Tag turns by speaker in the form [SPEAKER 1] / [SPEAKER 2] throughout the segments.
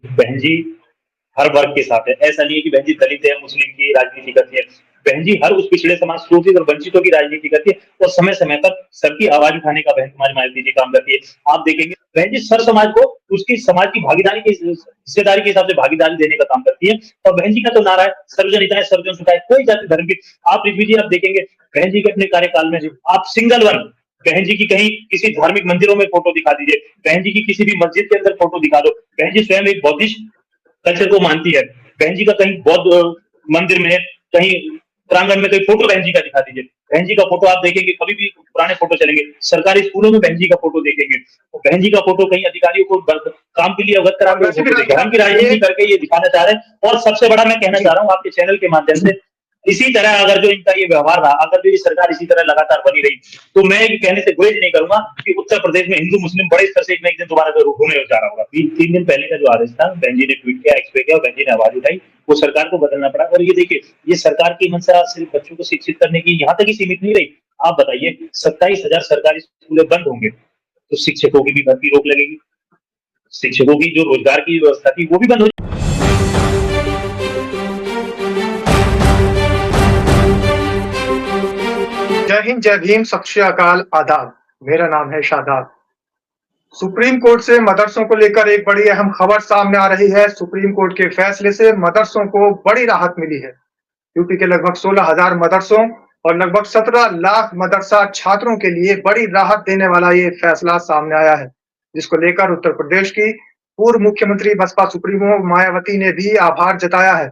[SPEAKER 1] बहन जी हर वर्ग के साथ है। ऐसा नहीं है कि बहन जी दलित है, मुस्लिम की राजनीति करती है। बहन जी हर उस पिछड़े समाज, शोषित और वंचितों की राजनीति करती है और समय-समय पर सबकी आवाज़ उठाने का बहन समाज मान लीजिए काम करती है। आप देखेंगे बहन जी हर समाज को उसकी समाज की भागीदारी के हिस्सेदारी के हिसाब से भागीदारी देने का काम करती है और बहन जी का तो नारा है सर्वजन हिताय सर्वजन सुखाय। कोई जाति धर्म की आप ऋग्वेद जी आप देखेंगे बहन जी के अपने कार्यकाल में
[SPEAKER 2] जी।
[SPEAKER 1] आप सिंगल वन बहन जी की कहीं किसी धार्मिक मंदिरों में फोटो दिखा दीजिए, बहन जी की किसी भी मस्जिद के अंदर फोटो दिखा दो। बहन जी स्वयं एक बौद्धिस्ट कल्चर को मानती है। बहन जी का कहीं बौद्ध मंदिर में कहीं प्रांगण में कहीं फोटो बहन जी का दिखा दीजिए। बहन जी का फोटो आप देखेंगे कभी भी पुराने फोटो चलेंगे सरकारी स्कूलों में बहन जी का फोटो देखेंगे। तो बहन जी का फोटो कहीं अधिकारियों को काम के लिए अवगत
[SPEAKER 2] और
[SPEAKER 1] कराते हुए
[SPEAKER 2] वैसे भी
[SPEAKER 1] फोटो देखे। धर्म की
[SPEAKER 2] राजस्थान
[SPEAKER 1] राजनीति
[SPEAKER 2] ये
[SPEAKER 1] करके ये दिखाना चाह रहे हैं और सबसे बड़ा मैं कहना
[SPEAKER 2] जी।
[SPEAKER 1] चाह रहा हूँ आपके चैनल के माध्यम से इसी तरह अगर जो इनका ये व्यवहार रहा, अगर जो ये सरकार इसी तरह लगातार बनी रही, तो मैं ये कहने से गुरेज नहीं करूंगा कि उत्तर प्रदेश में हिंदू मुस्लिम बड़े स्तर से एक न एक दिन दोबारा जरूर होने जा रहा होगा। 3 दिन पहले का जो आदेश था, बहन जी ने ट्वीट किया, एक्स पे किया और बहन जी ने आवाज उठाई, वो सरकार को बदलना पड़ा। और ये देखिए, ये सरकार की मंशा सिर्फ बच्चों को शिक्षित करने की यहाँ तक ही सीमित नहीं रही। आप बताइए 27,000 सरकारी स्कूलें बंद होंगे, तो शिक्षकों की भी भर्ती रोक लगेगी। शिक्षकों की जो रोजगार की व्यवस्था थी, वो भी बंद हो
[SPEAKER 2] जय हिंद, जय भीम, सत श्री अकाल, आदाब। मेरा नाम है शादाब। सुप्रीम कोर्ट से मदरसों को लेकर एक बड़ी अहम खबर सामने आ रही है। सुप्रीम कोर्ट के फैसले से मदरसों को बड़ी राहत मिली है। यूपी के लगभग 16,000 मदरसों और लगभग 17 लाख मदरसा छात्रों के लिए बड़ी राहत देने वाला ये फैसला सामने आया है, जिसको लेकर उत्तर प्रदेश की पूर्व मुख्यमंत्री बसपा सुप्रीमो मायावती ने भी आभार जताया है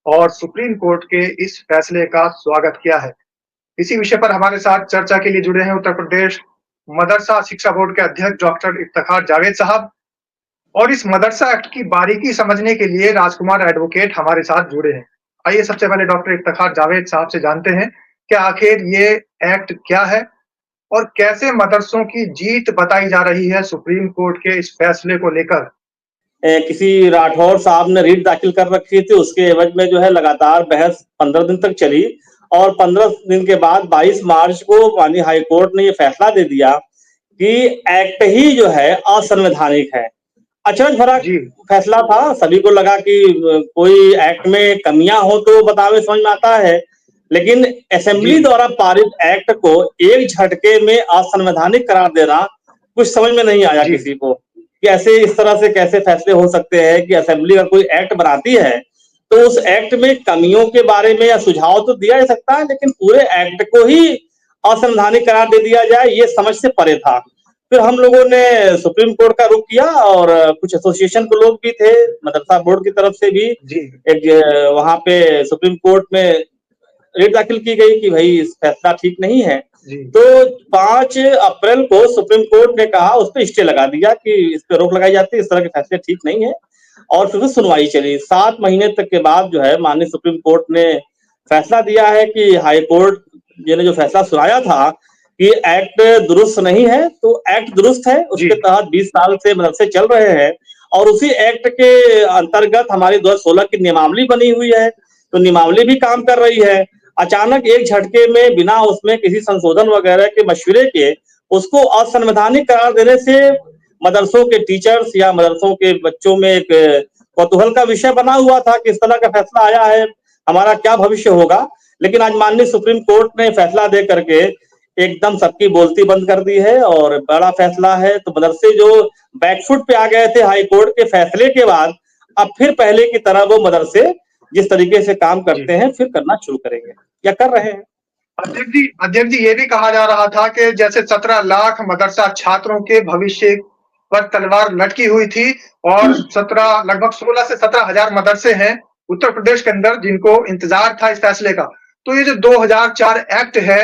[SPEAKER 2] और सुप्रीम कोर्ट के इस फैसले का स्वागत किया है। इसी विषय पर हमारे साथ चर्चा के लिए जुड़े हैं उत्तर प्रदेश मदरसा शिक्षा बोर्ड के अध्यक्ष डॉक्टर इफ्तिखार जावेद साहब और इस मदरसा एक्ट की बारीकी समझने के लिए राजकुमार एडवोकेट हमारे साथ जुड़े हैं। आइए सबसे पहले डॉक्टर इफ्तिखार जावेद साहब से जानते हैं कि आखिर ये एक्ट क्या है और कैसे मदरसों की जीत बताई जा रही है सुप्रीम कोर्ट के इस फैसले को लेकर।
[SPEAKER 3] किसी राठौर साहब ने रीट दाखिल कर रखी थी, उसके एवज में जो है लगातार बहस 15 दिन तक चली और 15 दिन के बाद 22 मार्च को माननीय हाई कोर्ट ने ये फैसला दे दिया कि एक्ट ही जो है असंवैधानिक है। अचरज भरा फैसला था, सभी को लगा कि कोई एक्ट में कमियां हो तो बतावे समझ में आता है, लेकिन असेंबली द्वारा पारित एक्ट को एक झटके में असंवैधानिक करार देना कुछ समझ में नहीं आया किसी को कि ऐसे इस तरह से कैसे फैसले हो सकते हैं कि असेंबली अगर कोई एक्ट बनाती है तो उस एक्ट में कमियों के बारे में या सुझाव तो दिया जा सकता है, लेकिन पूरे एक्ट को ही असंवैधानिक करार दे दिया जाए ये समझ से परे था। फिर हम लोगों ने सुप्रीम कोर्ट का रुख किया और कुछ एसोसिएशन के लोग भी थे, मदरसा बोर्ड की तरफ से भी एक वहां पे सुप्रीम कोर्ट में रिट दाखिल की गई कि भाई इस फैसला ठीक नहीं है। तो 5 अप्रैल को सुप्रीम कोर्ट ने कहा, उस पर स्टे लगा दिया कि इस पर रोक लगाई जाती है, इस तरह के फैसले ठीक नहीं है और फिर सुनवाई चली। 7 महीने तक के बाद जो है माननीय सुप्रीम कोर्ट ने फैसला दिया है कि हाई कोर्ट ने जो फैसला सुनाया था कि एक्ट दुरुस्त नहीं है, तो एक्ट दुरुस्त है। उसके तहत 20 साल से मदरसे चल रहे हैं और उसी एक्ट के अंतर्गत हमारी 2016 की नियमावली बनी हुई है, तो नियमावली भी काम कर रही है। अचानक एक झटके में बिना उसमें किसी संशोधन वगैरह के मशवरे के उसको असंवैधानिक करार देने से मदरसों के टीचर्स या मदरसों के बच्चों में एक कौतूहल का विषय बना हुआ था कि इस तरह का फैसला आया है, हमारा क्या भविष्य होगा। लेकिन आज माननीय सुप्रीम कोर्ट ने फैसला दे करके एकदम सबकी बोलती बंद कर दी है और बड़ा फैसला है। तो मदरसे जो बैकफुट पे आ गए थे हाई कोर्ट के फैसले के बाद, अब फिर पहले की तरह वो मदरसे जिस तरीके से काम करते हैं फिर करना शुरू करेंगे या कर रहे हैं।
[SPEAKER 2] अध्यक्ष जी ये भी कहा जा रहा था कि जैसे 17 लाख मदरसा छात्रों के भविष्य पर तलवार लटकी हुई थी और लगभग 16 से 17,000 मदरसे हैं उत्तर प्रदेश के अंदर जिनको इंतजार था इस फैसले का। तो ये जो 2004 एक्ट है,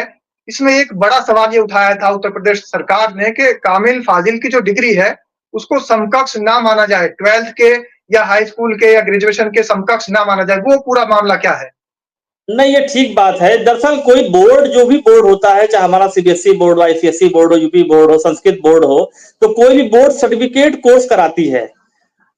[SPEAKER 2] इसमें एक बड़ा सवाल ये उठाया था उत्तर प्रदेश सरकार ने कि कामिल फाजिल की जो डिग्री है उसको समकक्ष ना माना जाए, 12th के या हाई स्कूल के या ग्रेजुएशन के समकक्ष ना माना जाए। वो पूरा मामला क्या है?
[SPEAKER 3] नहीं, ये ठीक बात है। दरअसल कोई बोर्ड, जो भी बोर्ड होता है, चाहे हमारा सीबीएसई बोर्ड हो, आईसीएसई बोर्ड हो, यूपी बोर्ड हो, संस्कृत बोर्ड हो, तो कोई भी बोर्ड सर्टिफिकेट कोर्स कराती है,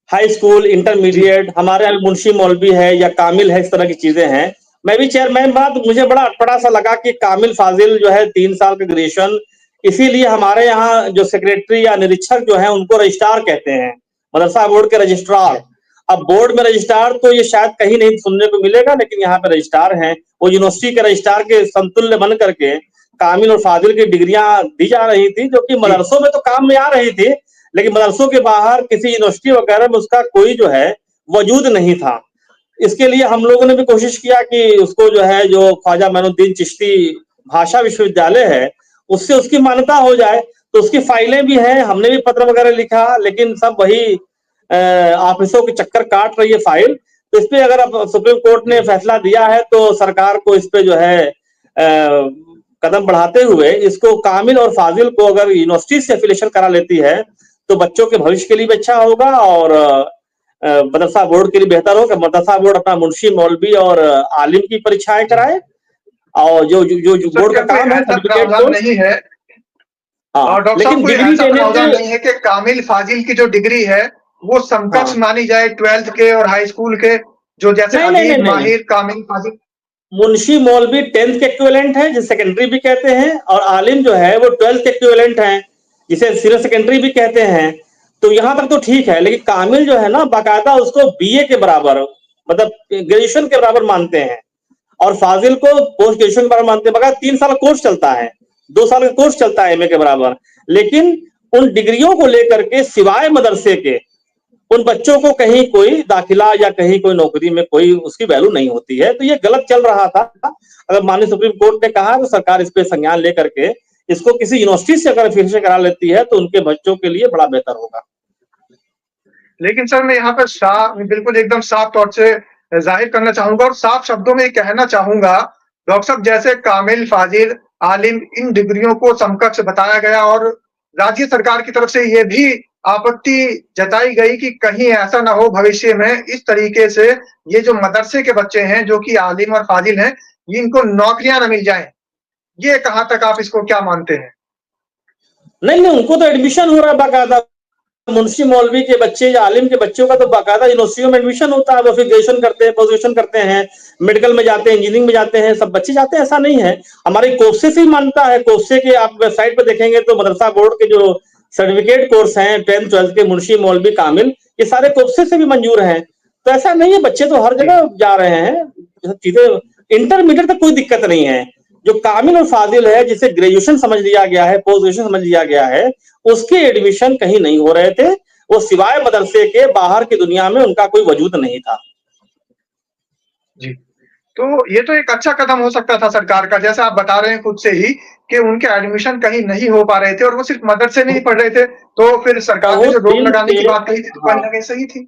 [SPEAKER 3] हाई स्कूल, इंटरमीडिएट। हमारे यहाँ मुंशी मौलवी है या कामिल है, इस तरह की चीजें हैं। मैं भी चेयरमैन बना तो मुझे बड़ा अटपटा सा लगा कि कामिल फाजिल जो है 3 साल का ग्रेजुएशन, इसीलिए हमारे यहाँ जो सेक्रेटरी या निरीक्षक जो है उनको रजिस्ट्रार कहते हैं, मदरसा बोर्ड के रजिस्ट्रार। अब बोर्ड में रजिस्ट्रार तो ये शायद कहीं नहीं सुनने को मिलेगा, लेकिन यहाँ पे रजिस्ट्रार हैं, वो यूनिवर्सिटी के रजिस्ट्रार के समतुल्य बन करके कामिल और फाजिल की डिग्रियां दी जा रही थी, जो कि मदरसों में तो काम में आ रही थी, लेकिन मदरसों के बाहर किसी यूनिवर्सिटी वगैरह में उसका कोई जो है वजूद नहीं था। इसके लिए हम लोगों ने भी कोशिश किया कि उसको जो है, जो ख्वाजा मोइनुद्दीन चिश्ती भाषा विश्वविद्यालय है, उससे उसकी मान्यता हो जाए। तो उसकी फाइलें भी हैं, हमने भी पत्र वगैरह लिखा, लेकिन सब वही ऑफिसों के चक्कर काट रही है फाइल। तो इस पे अगर अब सुप्रीम कोर्ट ने फैसला दिया है तो सरकार को इस पे जो है कदम बढ़ाते हुए इसको कामिल और फाजिल को अगर यूनिवर्सिटी से एफिलिएशन करा लेती है तो बच्चों के भविष्य के लिए भी अच्छा होगा और मदरसा बोर्ड के लिए बेहतर होगा। मदरसा बोर्ड अपना मुंशी, मौलवी और आलिम की परीक्षाएं कराए, और जो बोर्ड का काम है सर्टिफिकेट कोर्स
[SPEAKER 2] नहीं है।
[SPEAKER 3] हाँ,
[SPEAKER 2] और डॉक्टर
[SPEAKER 3] लेकिन
[SPEAKER 2] साहब कोई
[SPEAKER 3] डिग्री
[SPEAKER 2] ऐसा
[SPEAKER 3] देने
[SPEAKER 2] प्रावधान
[SPEAKER 3] पे
[SPEAKER 2] नहीं है कि कामिल फाजिल की जो डिग्री है वो समकक्ष मानी जाए 12th के और हाई स्कूल के, जो जैसे
[SPEAKER 3] नहीं, नहीं,
[SPEAKER 2] अदीब,
[SPEAKER 3] नहीं,
[SPEAKER 2] माहिर, कामिल, फाजिल।
[SPEAKER 3] मुंशी मौलवी 10th के इक्विवेलेंट है, जिसे सेकेंडरी भी कहते हैं, और आलिम जो है वो 12th के इक्विवेलेंट है, जिसे सीनियर सेकेंडरी भी कहते हैं। तो यहां तक तो ठीक है, लेकिन कामिल जो है ना, बाकायदा उसको बीए के बराबर, मतलब ग्रेजुएशन के बराबर मानते हैं, और फाजिल को पोस्ट ग्रेजुएशन के बराबर मानते हैं। बकायदा 3 साल का कोर्स चलता है, 2 साल का कोर्स चलता है एमए के बराबर। लेकिन उन डिग्रियों को लेकर के सिवाय मदरसे के उन बच्चों को कहीं कोई दाखिला या कहीं कोई नौकरी में कोई उसकी वैल्यू नहीं होती है। तो ये गलत चल रहा था। अगर माननीय सुप्रीम कोर्ट ने कहा तो सरकार इस पे संज्ञान लेकर के इसको किसी यूनिवर्सिटी से अगर एफिलिएशन करा लेती है तो उनके बच्चों के लिए बड़ा बेहतर होगा।
[SPEAKER 2] लेकिन सर मैं यहाँ पर बिल्कुल एकदम साफ तौर से जाहिर करना चाहूंगा और साफ शब्दों में कहना चाहूंगा, डॉक्टर साहब, जैसे कामिल, फाजिल, आलिम, इन डिग्रियों को समकक्ष बताया गया और राज्य सरकार की तरफ से ये भी आपत्ति जताई गई कि कहीं ऐसा ना हो भविष्य में इस तरीके से ये जो मदरसे के बच्चे हैं जो कि आलिम और फाजिल हैं, इनको नौकरियां न मिल जाएं। ये कहाँ तक आप इसको क्या मानते हैं?
[SPEAKER 3] नहीं, उनको तो एडमिशन हो रहा है बाकायदा। मुंशी मौलवी के बच्चे या आलिम के बच्चों का तो बाकायदा यूनिवर्सिटियों में एडमिशन होता है, वो फिर ग्रेजुएशन करते हैं, पोस्ट ग्रेजुएशन करते हैं, मेडिकल में जाते हैं, इंजीनियरिंग में जाते हैं, सब बच्चे जाते हैं। ऐसा नहीं है, हमारे कोर्से से ही मानता है। कोर्से के आप वेबसाइट पर देखेंगे तो मदरसा बोर्ड के जो सर्टिफिकेट कोर्स हैं 10th 12th के, मुंशी, मौलवी, कामिल, ये सारे कोर्से से भी मंजूर हैं। तो ऐसा नहीं है, बच्चे तो हर जगह जा रहे हैं। चीजें इंटरमीडिएट तक कोई दिक्कत नहीं है। जो कामिल और फाजिल है, जिसे ग्रेजुएशन समझ लिया गया है, पोस्ट ग्रेजुएशन समझ लिया गया है, उसके एडमिशन कहीं नहीं हो रहे थे। वो सिवाय मदरसे के बाहर की दुनिया में उनका कोई वजूद नहीं था।
[SPEAKER 2] जी, तो ये तो एक अच्छा कदम हो सकता था सरकार का, जैसा आप बता रहे हैं खुद से ही कि उनके एडमिशन कहीं नहीं हो पा रहे थे और वो सिर्फ मदरसे में ही पढ़ रहे थे, तो फिर सरकार ने जो रोक लगाने की बात कही थी तो कहीं ना कहीं सही थी।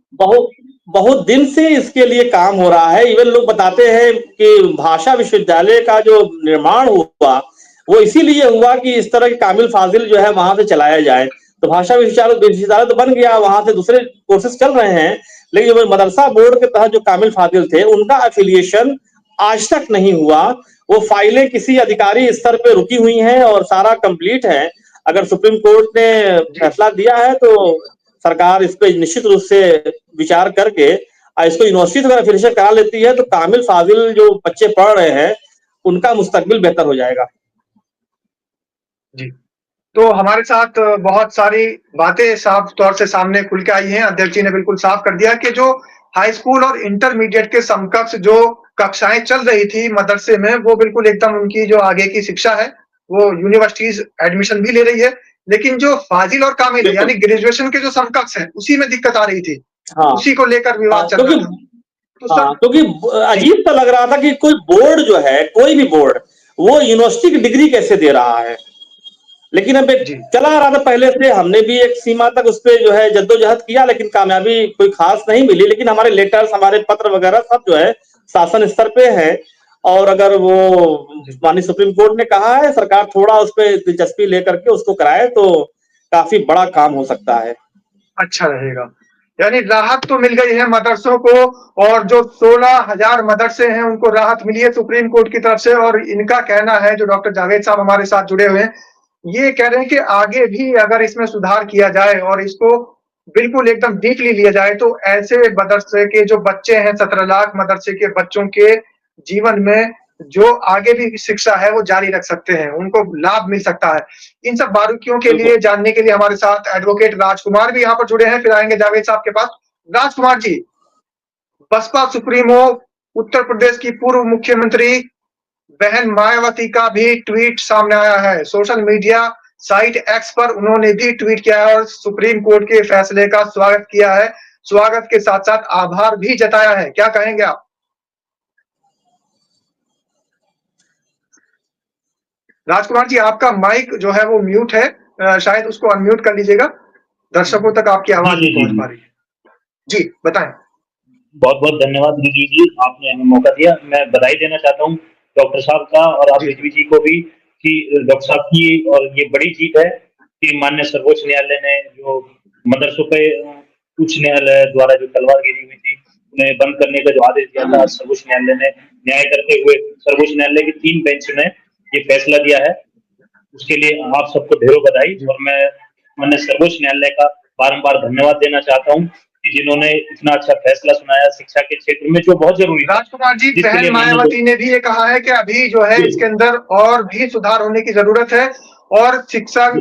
[SPEAKER 3] बहुत दिन से इसके लिए काम हो रहा है। इवन लोग बताते हैं कि भाषा विश्वविद्यालय का जो निर्माण हुआ वो इसीलिए हुआ कि इस तरह के कामिल फाजिल जो है वहां से चलाया जाए। तो भाषा विश्वविद्यालय तो बन गया, वहां से दूसरे कोर्सेज चल रहे हैं, लेकिन जो मदरसा बोर्ड के तहत जो कामिल फाजिल थे उनका एफिलिएशन आज तक नहीं हुआ। वो फाइलें किसी अधिकारी स्तर पे रुकी हुई हैं और सारा कंप्लीट है। अगर सुप्रीम कोर्ट ने फैसला दिया है तो सरकार इस पे निश्चित रूप से विचार करके इसको यूनिवर्सिटी से एफिलिएशन करा लेती है तो कामिल फाजिल जो बच्चे पढ़ रहे हैं उनका मुस्तकबिल बेहतर हो जाएगा।
[SPEAKER 2] जी, तो हमारे साथ बहुत सारी बातें साफ तौर से सामने खुल के आई हैं। अध्यक्ष जी ने बिल्कुल साफ कर दिया कि जो हाई स्कूल और इंटरमीडिएट के समकक्ष जो कक्षाएं चल रही थी मदरसे में, वो बिल्कुल एकदम उनकी जो आगे की शिक्षा है वो यूनिवर्सिटीज एडमिशन भी ले रही है। लेकिन जो फाजिल और कामिल है यानी ग्रेजुएशन के जो समकक्ष है उसी में दिक्कत आ रही थी। उसी को लेकर विवाद चल रहा था।
[SPEAKER 3] क्योंकि अजीब सा लग रहा था कि कोई बोर्ड जो है, कोई भी बोर्ड, वो यूनिवर्सिटी की डिग्री कैसे दे रहा है। लेकिन अब चला आ रहा था पहले से, हमने भी एक सीमा तक उस पर जो है जद्दोजहद किया, लेकिन कामयाबी कोई खास नहीं मिली। लेकिन हमारे लेटर्स, हमारे पत्र वगैरह सब जो है शासन स्तर पे है, और अगर वो माननीय सुप्रीम कोर्ट ने कहा है सरकार थोड़ा उस पर दिलचस्पी लेकर के उसको कराए तो काफी बड़ा काम हो सकता है।
[SPEAKER 2] अच्छा रहेगा, यानी राहत तो मिल गई है मदरसों को, और जो 16,000 मदरसे हैं उनको राहत मिली है सुप्रीम कोर्ट की तरफ से। और इनका कहना है, जो डॉक्टर जावेद साहब हमारे साथ जुड़े हुए हैं, ये कह रहे हैं कि आगे भी अगर इसमें सुधार किया जाए और इसको बिल्कुल एकदम डीपली लिया जाए तो ऐसे मदरसे के जो बच्चे हैं, 17 लाख मदरसे के बच्चों के जीवन में जो आगे भी शिक्षा है वो जारी रख सकते हैं, उनको लाभ मिल सकता है। इन सब बारीकियों के लिए जानने के लिए हमारे साथ एडवोकेट राजकुमार भी यहाँ पर जुड़े हैं, फिर आएंगे जावेद साहब के पास। राजकुमार जी, बसपा सुप्रीमो उत्तर प्रदेश की पूर्व मुख्यमंत्री बहन मायावती का भी ट्वीट सामने आया है। सोशल मीडिया साइट एक्स पर उन्होंने भी ट्वीट किया है और सुप्रीम कोर्ट के फैसले का स्वागत किया है। स्वागत के साथ साथ आभार भी जताया है। क्या कहेंगे आप? राजकुमार जी, आपका माइक जो है वो म्यूट है, शायद उसको अनम्यूट कर लीजिएगा। दर्शकों तक आपकी आवाज नहीं पहुंच पा रही है। जी बताएं।
[SPEAKER 1] बहुत बहुत धन्यवाद रिजवी जी, आपने हमें मौका दिया। मैं बधाई देना चाहता हूँ डॉक्टर साहब का और आप
[SPEAKER 2] जी
[SPEAKER 1] रिजवी जी को भी कि डॉक्टर साहब की और ये बड़ी जीत है कि माननीय सर्वोच्च न्यायालय ने जो मदरसों पे उच्च न्यायालय द्वारा जो तलवारगिरी हुई थी उन्हें बंद करने का जो आदेश दिया था, सर्वोच्च न्यायालय ने न्याय करते हुए सर्वोच्च न्यायालय की 3 बेंच ने ये फैसला दिया है। उसके लिए आप सबको ढेरों बधाई।
[SPEAKER 2] जी
[SPEAKER 1] और मैं माननीय सर्वोच्च न्यायालय का बारंबार धन्यवाद देना चाहता हूँ कि जिन्होंने इतना अच्छा फैसला सुनाया शिक्षा के क्षेत्र में जो बहुत जरूरी था,
[SPEAKER 2] राजकुमार जी,
[SPEAKER 1] जिसके
[SPEAKER 2] बहन
[SPEAKER 1] लिए
[SPEAKER 2] मायावती ने भी ये कहा है कि अभी जो है
[SPEAKER 1] जी
[SPEAKER 2] इसके अंदर और भी सुधार होने की जरूरत है और शिक्षक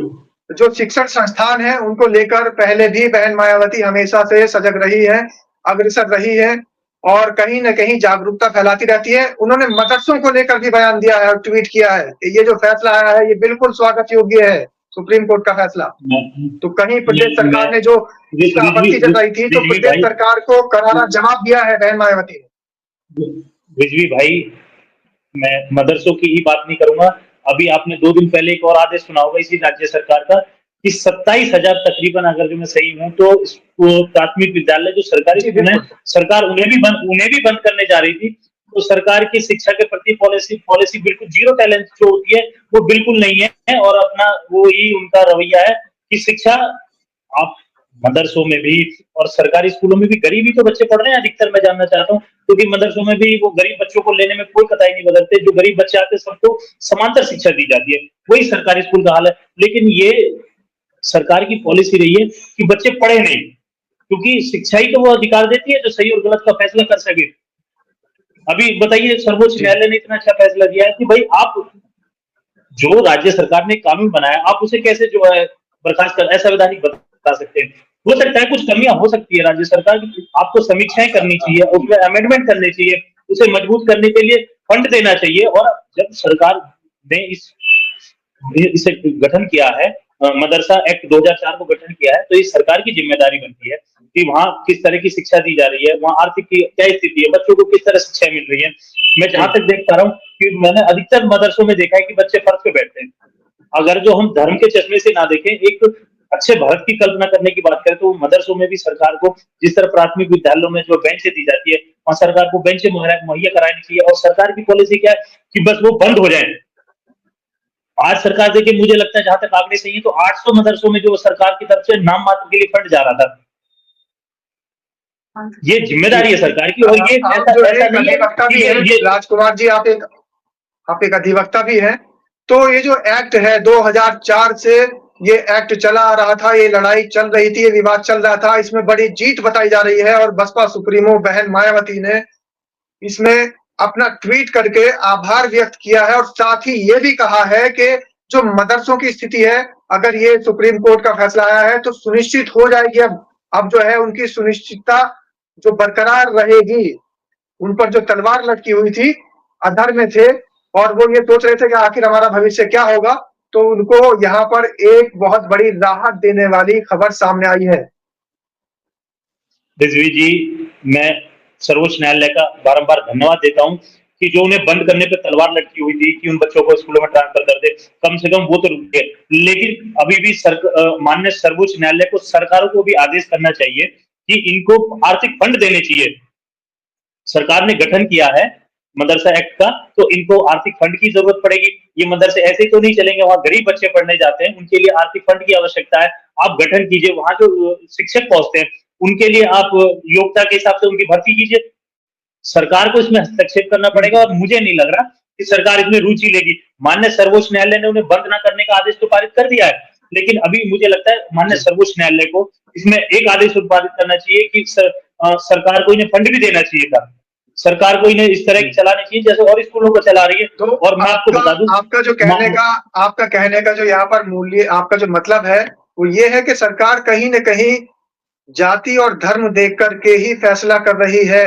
[SPEAKER 2] जो शिक्षण संस्थान है उनको लेकर पहले भी बहन मायावती हमेशा से सजग रही है, अग्रसर रही है और कहीं न कहीं जागरूकता फैलाती रहती है। उन्होंने मदरसों को लेकर भी बयान दिया है और ट्वीट किया है कि ये जो फैसला आया है ये बिल्कुल स्वागत योग्य है, सुप्रीम कोर्ट का फैसला। तो कहीं प्रदेश
[SPEAKER 1] मैं
[SPEAKER 2] सरकार ने जो इसका आपत्ति जताई थी तो
[SPEAKER 1] रिजवी
[SPEAKER 2] प्रदेश
[SPEAKER 1] भाई
[SPEAKER 2] सरकार को करारा जवाब दिया है बहन मायावती ने।
[SPEAKER 1] रिजवी भाई, मैं मदरसों की ही बात नहीं करूंगा। अभी आपने 2 दिन पहले एक और आदेश सुना होगा इसी राज्य सरकार का कि 27,000 तकरीबन, अगर जो मैं सही हूं तो प्राथमिक विद्यालय जो सरकारी
[SPEAKER 2] जी
[SPEAKER 1] स्कूल है,
[SPEAKER 2] बिल्कुल।
[SPEAKER 1] सरकार उन्हें भी बंद करने जा रही थी। तो सरकार की शिक्षा के प्रति पॉलिसी बिल्कुल जीरो टैलेंट जो होती है वो बिल्कुल नहीं है और अपना वो ही उनका रवैया है कि शिक्षा आप मदरसों में भी और सरकारी स्कूलों में भी गरीब ही तो बच्चे पढ़ रहे हैं अधिकतर। मैं जानना चाहता हूँ क्योंकि मदरसों में भी वो गरीब बच्चों को लेने में कोई कतराई नहीं बदलते। जो गरीब बच्चे आते हैं सबको समांतर शिक्षा दी जाती है, वही सरकारी स्कूल का हाल है। लेकिन ये सरकार की पॉलिसी रही है कि बच्चे पढ़े नहीं, क्योंकि शिक्षा ही तो वो अधिकार देती है जो सही और गलत का फैसला कर सके। अभी बताइए, सर्वोच्च न्यायालय ने इतना अच्छा फैसला दिया है कि भाई आप जो राज्य सरकार ने कानून बनाया आप उसे कैसे जो है बर्खास्त कर असंवैधानिक बता सकते हैं। हो सकता है कुछ कमियां हो सकती है राज्य सरकार की, आपको समीक्षाएं करनी चाहिए, उसमें अमेंडमेंट करने चाहिए, उसे मजबूत करने के लिए फंड देना चाहिए। और जब सरकार ने इसे गठन किया है, मदरसा एक्ट 2004 को गठन किया है, तो ये सरकार की जिम्मेदारी बनती है कि वहाँ किस तरह की शिक्षा दी जा रही है, वहाँ आर्थिक की क्या स्थिति है, बच्चों को किस तरह शिक्षा मिल रही है। मैं जहां तक देख पा रहा हूँ कि मैंने अधिकतर मदरसों में देखा है कि बच्चे फर्श पे बैठते हैं। अगर जो हम धर्म के चश्मे से ना देखें, एक अच्छे भारत की कल्पना करने की बात करें, तो मदरसों में भी सरकार को जिस तरह प्राथमिक विद्यालयों में जो बेंचें दी जाती है, वहां सरकार को बेंचें मुहैया करानी चाहिए। और सरकार की पॉलिसी क्या है कि बस वो बंद हो जाए। आज सरकार देखिए, मुझे लगता है जहां तक आंकड़े सही है तो 800 मदरसों में जो सरकार की तरफ से नाम मात्र के लिए फंड जा रहा था। ये जिम्मेदारी है सरकार की। और ये
[SPEAKER 2] आप
[SPEAKER 1] ऐसा
[SPEAKER 2] जो
[SPEAKER 1] ऐसा
[SPEAKER 2] एक
[SPEAKER 1] नहीं है
[SPEAKER 2] अधिवक्ता भी
[SPEAKER 1] कि
[SPEAKER 2] हैं
[SPEAKER 1] ये
[SPEAKER 2] राजकुमार जी, आप एक अधिवक्ता भी हैं। तो ये जो एक्ट है 2004 से ये एक्ट चला आ रहा था, ये लड़ाई चल रही थी, ये विवाद चल रहा था, इसमें बड़ी जीत बताई जा रही है और बसपा सुप्रीमो बहन मायावती ने इसमें अपना ट्वीट करके आभार व्यक्त किया है और साथ ही ये भी कहा है कि जो मदरसों की स्थिति है, अगर ये सुप्रीम कोर्ट का फैसला आया है तो सुनिश्चित हो जाएगी। अब जो है उनकी सुनिश्चितता जो बरकरार रहेगी। उन पर जो तलवार लटकी हुई थी, अधर में थे और वो ये सोच रहे थे कि आखिर हमारा भविष्य क्या होगा, तो उनको यहाँ पर एक बहुत बड़ी राहत देने वाली खबर सामने आई है।
[SPEAKER 1] रिजवी जी, मैं सर्वोच्च न्यायालय का बारंबार धन्यवाद देता हूं कि जो उन्हें बंद करने पे तलवार लटकी हुई थी कि उन बच्चों को स्कूलों में ट्रांसफर कर दे, कम से कम वो तो रुक गए। लेकिन अभी भी माननीय सर्वोच्च न्यायालय को सरकारों को भी आदेश करना चाहिए कि इनको आर्थिक फंड देने चाहिए। सरकार ने गठन किया है मदरसा एक्ट का, तो इनको आर्थिक फंड की जरूरत पड़ेगी। ये मदरसे ऐसे तो नहीं चलेंगे, वहां गरीब बच्चे पढ़ने जाते हैं, उनके लिए आर्थिक फंड की आवश्यकता है। आप गठन कीजिए, वहां जो शिक्षक पहुंचते हैं उनके लिए आप योग्यता के हिसाब से उनकी भर्ती कीजिए। सरकार को इसमें हस्तक्षेप करना पड़ेगा और मुझे नहीं लग रहा कि सरकार इसमें रुचि लेगी। माननीय सर्वोच्च न्यायालय ने उन्हें बंद न करने का आदेश तो पारित कर दिया है, लेकिन अभी मुझे लगता है माननीय सर्वोच्च न्यायालय को इसमें एक आदेश उत्पादित करना चाहिए कि सरकार को इन्हें फंड भी देना चाहिए था। सरकार को इन्हें इस तरह की चलानी चाहिए जैसे और स्कूलों को चला रही है।
[SPEAKER 2] तो
[SPEAKER 1] और मैं आपको बता दूं,
[SPEAKER 2] आपका कहने का जो यहाँ पर मूल्य, आपका जो मतलब है वो ये है कि सरकार कहीं न कहीं जाति और धर्म देख करके ही फैसला कर रही है।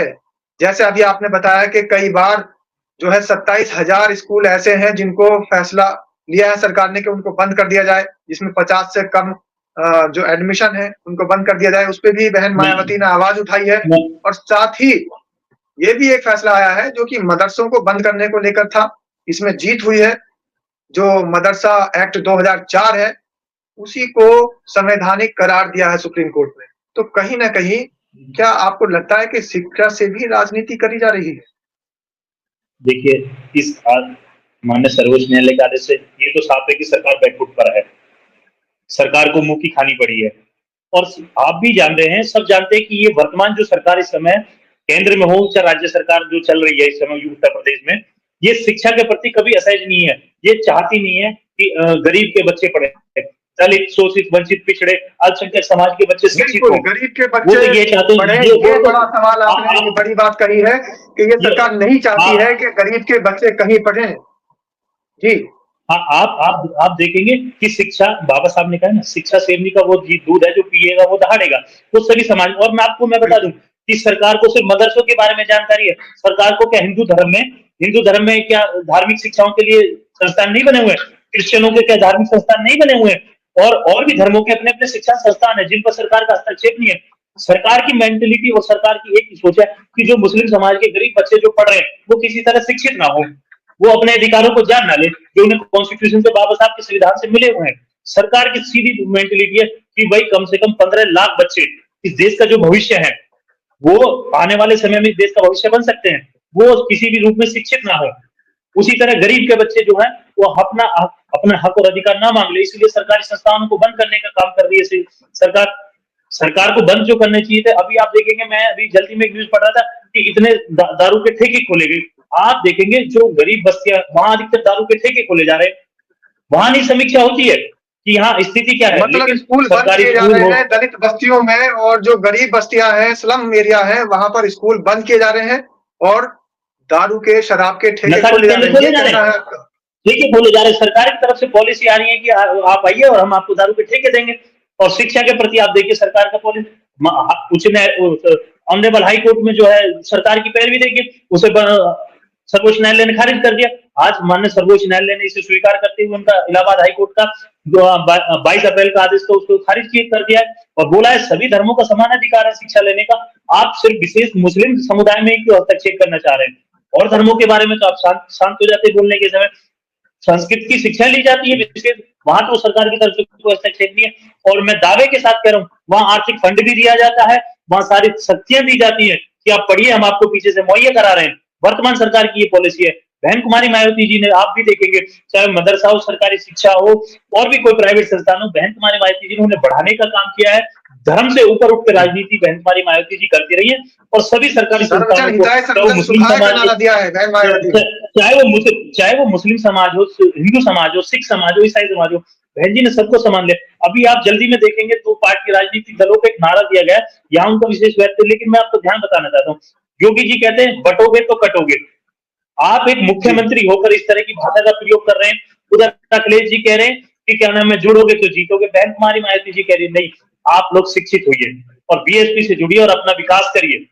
[SPEAKER 2] जैसे अभी आपने बताया कि कई बार जो है 27,000 स्कूल ऐसे हैं जिनको फैसला लिया है सरकार ने कि उनको बंद कर दिया जाए, जिसमें 50 से कम जो एडमिशन है उनको बंद कर दिया जाए। उस पे भी बहन मायावती ने आवाज उठाई है।
[SPEAKER 1] मैं
[SPEAKER 2] और साथ ही ये भी एक फैसला आया है जो कि मदरसों को बंद करने को लेकर था, इसमें जीत हुई है। जो मदरसा एक्ट 2004 है, उसी को संवैधानिक करार दिया है सुप्रीम कोर्ट ने। तो कहीं न कहीं क्या आपको लगता है कि शिक्षा से भी राजनीति करी जा रही है?
[SPEAKER 1] देखिए, इस माननीय सर्वोच्च न्यायालय के आदेश से ये तो साफ है कि सरकार बैकफुट पर है। सरकार को मुंह की खानी पड़ी है। और आप भी जान रहे हैं, सब जानते हैं कि ये वर्तमान जो सरकार इस समय केंद्र में हो चाहे राज्य सरकार जो चल रही है इस समय उत्तर प्रदेश में, ये शिक्षा के प्रति कभी असहज नहीं है। ये चाहती नहीं है कि गरीब के बच्चे पढ़े, दलित, शोषित, वंचित, पिछड़े, अल्पसंख्यक समाज के बच्चे शिक्षित
[SPEAKER 2] बिल्कुल,
[SPEAKER 1] हों।
[SPEAKER 2] गरीब के
[SPEAKER 1] वो
[SPEAKER 2] बच्चे
[SPEAKER 1] तो ये चाहते
[SPEAKER 2] पढ़े,
[SPEAKER 1] हैं,
[SPEAKER 2] ये
[SPEAKER 1] वो
[SPEAKER 2] बड़ा सवाल
[SPEAKER 1] तो
[SPEAKER 2] आपने ये बड़ी बात कही है कि ये सरकार नहीं चाहती है कि गरीब के बच्चे कहीं पढ़ें। जी।
[SPEAKER 1] हाँ, आप देखेंगे कि शिक्षा, बाबा साहब ने कहा ना, शिक्षा सेवनी का वो दूध है जो पिएगा वो दहाड़ेगा। तो सभी समाज, और मैं बता दूं कि सरकार को सिर्फ मदरसों के बारे में जानकारी है। सरकार को क्या हिंदू धर्म में क्या धार्मिक शिक्षाओं के लिए संस्थान नहीं बने हुए हैं? क्रिश्चियनों के क्या धार्मिक संस्थान नहीं बने हुए हैं? और भी धर्मों के अपने अपने शिक्षा संस्थान है जिन पर सरकार का हस्तक्षेप नहीं है। सरकार की मेंटेलिटी और सरकार की एक ही सोच है कि जो मुस्लिम समाज के गरीब बच्चे जो पढ़ रहे हैं वो किसी तरह शिक्षित ना हो, वो अपने अधिकारों को जान ना ले जो उन्हें कॉन्स्टिट्यूशन से, बाबा साहब के संविधान से मिले हुए हैं। सरकार की सीधी मेंटेलिटी है कि भाई कम से कम 15 लाख बच्चे इस देश का जो भविष्य है, वो आने वाले समय में इस देश का भविष्य बन सकते हैं, वो किसी भी रूप में शिक्षित ना हो। उसी तरह गरीब के बच्चे जो है वो अपना हक और अधिकार ना मांग ले, इसलिए सरकारी संस्थानों को बंद करने का काम कर रही है सरकार। सरकार को बंद जो करने चाहिए थे, अभी आप देखेंगे, मैं अभी जल्दी में एक न्यूज पढ़ रहा था कि इतने दारू के ठेके खोले गए। आप देखेंगे जो गरीब बस्तियां, वहां अधिकतर दारू के ठेके खोले जा रहे हैं। वहां नहीं समीक्षा होती है कि यहाँ स्थिति क्या है।
[SPEAKER 2] मतलब
[SPEAKER 1] लेकिन
[SPEAKER 2] स्कूल बंद
[SPEAKER 1] सरकारी
[SPEAKER 2] किए जा
[SPEAKER 1] स्कूल
[SPEAKER 2] रहे
[SPEAKER 1] हो,
[SPEAKER 2] हैं दलित बस्तियों में, और जो गरीब बस्तियां हैं, स्लम एरिया है, वहां पर स्कूल बंद किए जा रहे हैं और दारू के, शराब के ठेके
[SPEAKER 1] नशा
[SPEAKER 2] खोले जा
[SPEAKER 1] केंद्र
[SPEAKER 2] रहे हैं।
[SPEAKER 1] खोले
[SPEAKER 2] ये
[SPEAKER 1] जा रहे
[SPEAKER 2] कहना
[SPEAKER 1] हैं,
[SPEAKER 2] है आपका?
[SPEAKER 1] ठेके खोले जा रहे हैं। सरकार की तरफ से पॉलिसी आ रही है कि आप आइए और हम आपको दारू के ठेके देंगे। और शिक्षा के प्रति आप देखिए सरकार का पॉलिसी, उच्च न्यायालय, ऑनरेबल हाई कोर्ट में जो है सरकार की पैरवी देखिए, उसे सर्वोच्च न्यायालय ने खारिज कर दिया। आज माननीय सर्वोच्च न्यायालय ने इसे स्वीकार करते हुए उनका इलाहाबाद हाई कोर्ट का जो 22 अप्रैल का आदेश था उसको खारिज कर दिया है और बोला है सभी धर्मों का समान अधिकार है शिक्षा लेने का। आप सिर्फ विशेष मुस्लिम समुदाय में ही क्यों हस्तक्षेप करना चाह रहे हैं? और धर्मों के बारे में तो आप शांत हो जाते बोलने के समय। संस्कृत की शिक्षा ली जाती है विशेष, वहां तो सरकार की तरफ से कोई हस्तक्षेप नहीं है। और मैं दावे के साथ कह रहा हूँ, वहां आर्थिक फंड भी दिया जाता है, वहां सारी शक्तियां दी जाती है कि आप पढ़िए, हम आपको पीछे से मुहैया करा रहे हैं। वर्तमान सरकार की ये पॉलिसी है। बहन कुमारी मायावती जी ने, आप भी देखेंगे, चाहे मदरसा हो, सरकारी शिक्षा हो और भी कोई प्राइवेट संस्थान हो, बहन कुमारी मायावती जी ने उन्हें बढ़ाने का काम किया है। धर्म से ऊपर उठकर राजनीति बहन कुमारी मायावती जी करती रही है और सभी सरकारी
[SPEAKER 2] सर्वजन
[SPEAKER 1] संस्थानों को,
[SPEAKER 2] हिताय
[SPEAKER 1] चाहे वो
[SPEAKER 2] सर्वजन
[SPEAKER 1] मुस्लिम
[SPEAKER 2] सुखाय का
[SPEAKER 1] समाज
[SPEAKER 2] नारा दिया है बहन मायावती ने।
[SPEAKER 1] चाहे वो मुस्लिम समाज हो, हिंदू समाज हो, सिख समाज हो, ईसाई समाज हो, बहन जी ने सबको समान लिया। अभी आप जल्दी में देखेंगे तो पार्टी राजनीतिक दलों को एक नारा दिया गया है, यहाँ उनका विशेष व्यक्ति, लेकिन मैं आपको ध्यान बताना चाहता हूँ, योगी जी कहते हैं बटोगे तो कटोगे। आप एक मुख्यमंत्री होकर इस तरह की भाषा का प्रयोग कर रहे हैं। उधर अखिलेश जी कह रहे हैं कि क्या नाम है, जुड़ोगे तो जीतोगे। बहन कुमारी मायावती जी कह रही है नहीं, आप लोग शिक्षित होइए और बीएसपी से जुड़िए और अपना विकास करिए।